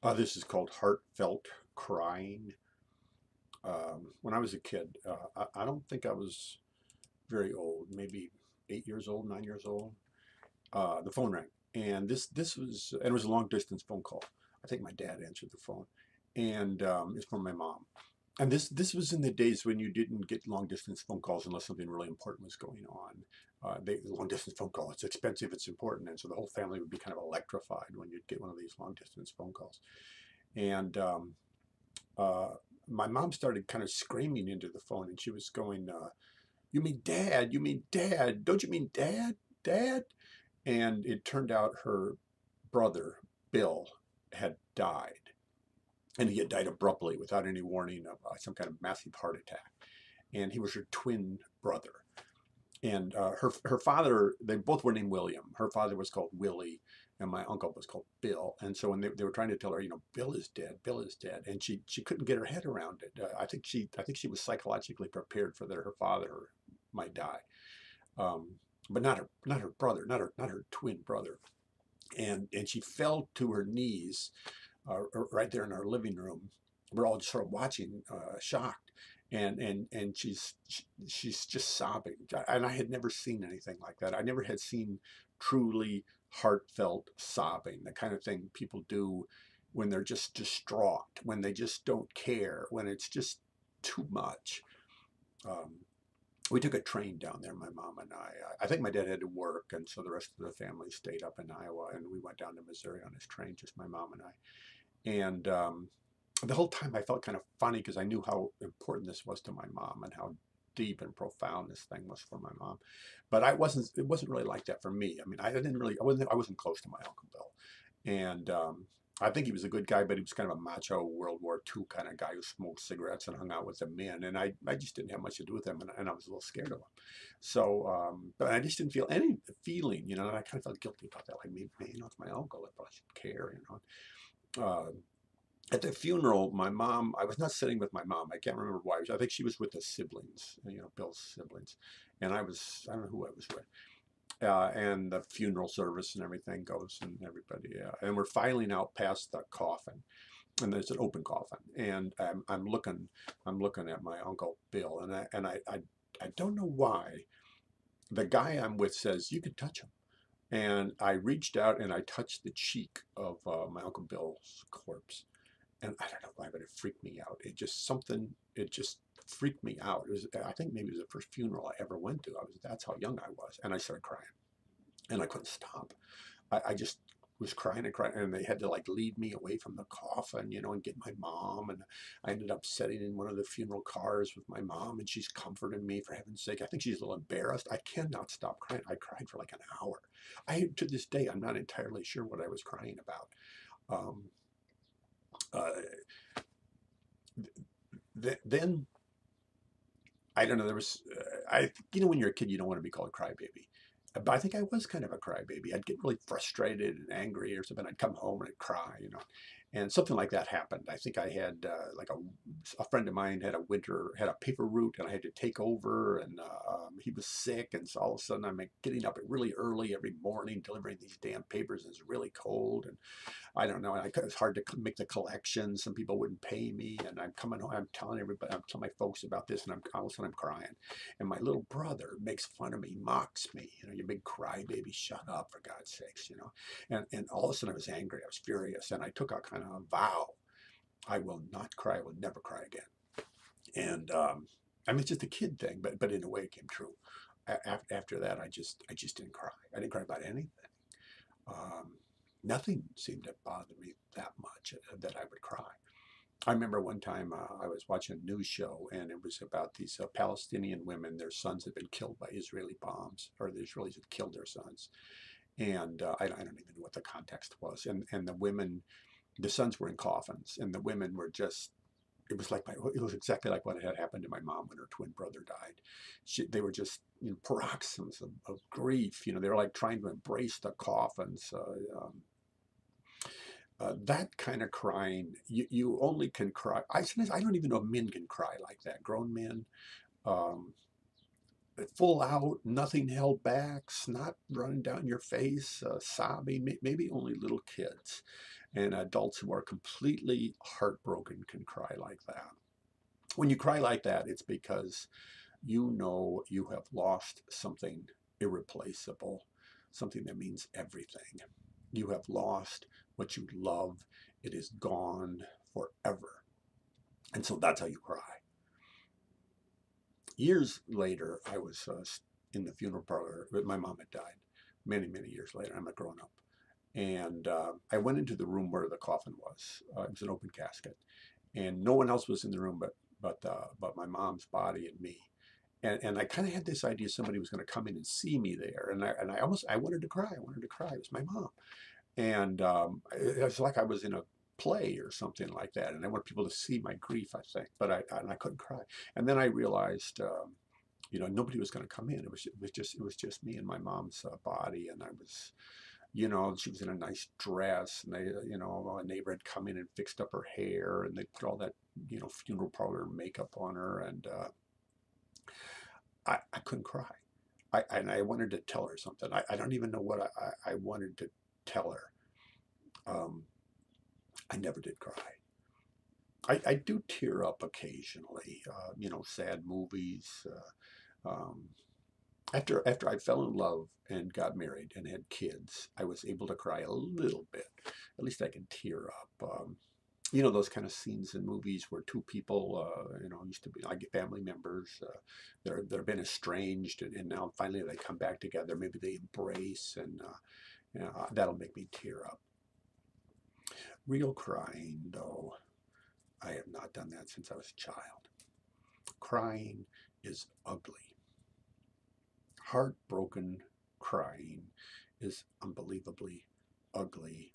This is called Heartfelt Crying. When I was a kid, I don't think I was very old, maybe 8 years old, 9 years old. The phone rang, and it was a long distance phone call. I think my dad answered the phone, and it's from my mom. And this was in the days when you didn't get long distance phone calls unless something really important was going on. Long distance phone call, it's expensive, it's important, and so the whole family would be kind of electrified when you'd get one of these long distance phone calls. And uh, my mom started kind of screaming into the phone, and she was going, "You mean dad? You mean dad? Don't you mean dad? Dad?" And it turned out her brother, Bill, had died. And he had died abruptly without any warning of some kind of massive heart attack. And he was her twin brother. And her father, they both were named William. Her father was called Willie, and my uncle was called Bill. And so when they were trying to tell her, Bill is dead, Bill is dead, and she couldn't get her head around it. I think she was psychologically prepared for that her father might die, um, but not her brother, not her twin brother. And she fell to her knees right there in our living room. We're all just sort of watching, shocked, and she's just sobbing. And I had never seen anything like that. I never had seen truly heartfelt sobbing, the kind of thing people do when they're just distraught, when they just don't care, when it's just too much. Um, we took a train down there, my mom and I. I think my dad had to work, and so the rest of the family stayed up in Iowa, and we went down to Missouri on his train, just my mom and I. And the whole time I felt kind of funny because I knew how important this was to my mom and how deep and profound this thing was for my mom. But it wasn't really like that for me. I mean, I wasn't close to my Uncle Bill. And I think he was a good guy, but he was kind of a macho World War II kind of guy who smoked cigarettes and hung out with the men. And I just didn't have much to do with him, and I was a little scared of him. So, but I just didn't feel any feeling, and I kind of felt guilty about that. Like, maybe, it's my uncle, if I should care. At the funeral, my mom, I was not sitting with my mom. I can't remember why. I think she was with the siblings, Bill's siblings. And I don't know who I was with. And the funeral service and everything goes, and everybody, and we're filing out past the coffin, and there's an open coffin. And I'm looking at my Uncle Bill, and I don't know why. The guy I'm with says, "You can touch him." And I reached out and I touched the cheek of my Uncle Bill's corpse, and I don't know why, but it freaked me out. It just freaked me out. I think maybe it was the first funeral I ever went to. That's how young I was. And I started crying, and I couldn't stop. I just was crying and crying, and they had to like lead me away from the coffin, and get my mom. And I ended up sitting in one of the funeral cars with my mom, and she's comforting me, for heaven's sake. I think she's a little embarrassed. I cannot stop crying. I cried for like an hour. To this day, I'm not entirely sure what I was crying about. Um, uh, then I don't know. There was, when you're a kid, you don't want to be called crybaby. But I think I was kind of a crybaby. I'd get really frustrated and angry or something. I'd come home and I'd cry. And something like that happened. I think I had like a friend of mine had a paper route, and I had to take over, and he was sick, and so all of a sudden I'm like getting up really early every morning delivering these damn papers, and it's really cold, and I don't know. It's hard to make the collection. Some people wouldn't pay me, and I'm coming home. I'm telling everybody. I'm telling my folks about this, and all of a sudden I'm crying. And my little brother makes fun of me, mocks me. You big crybaby, shut up, for God's sakes. And all of a sudden I was angry. I was furious, and I took a kind of a vow: I will not cry. I will never cry again. And I mean, it's just a kid thing, but in a way, it came true. After that, I just didn't cry. I didn't cry about anything. Um, Nothing seemed to bother me that much that I would cry. I remember one time I was watching a news show, and it was about these Palestinian women. Their sons had been killed by Israeli bombs, or the Israelis had killed their sons. And I don't even know what the context was. And the sons were in coffins, and the women were just, it was exactly like what had happened to my mom when her twin brother died. They were just paroxysms of grief. They were like trying to embrace the coffins. That kind of crying, you only can cry. Sometimes I don't even know if men can cry like that. Grown men, um, full out, nothing held back, snot running down your face, sobbing. Maybe only little kids and adults who are completely heartbroken can cry like that. When you cry like that, it's because you know you have lost something irreplaceable, something that means everything. You have lost what you love. It is gone forever. And so that's how you cry. Years later, I was in the funeral parlor. My mom had died many, many years later. I'm a grown up. And I went into the room where the coffin was. It was an open casket. And no one else was in the room but my mom's body and me. And I kind of had this idea somebody was going to come in and see me there. And I wanted to cry. I wanted to cry. It was my mom. And it was like I was in a play or something like that. And I wanted people to see my grief, I think. But I couldn't cry. And then I realized, nobody was going to come in. It was just me and my mom's body. And I was, she was in a nice dress, and a neighbor had come in and fixed up her hair, and they put all that, funeral parlor makeup on her, and I couldn't cry. I wanted to tell her something. I don't even know what I wanted to tell her. Um, I never did cry. I do tear up occasionally, sad movies. Um, after I fell in love and got married and had kids, I was able to cry a little bit. At least I can tear up. Those kind of scenes in movies where two people, used to be like family members, they've been estranged, and now finally they come back together. Maybe they embrace, and that'll make me tear up. Real crying, though, I have not done that since I was a child. Crying is ugly. Heartbroken crying is unbelievably ugly.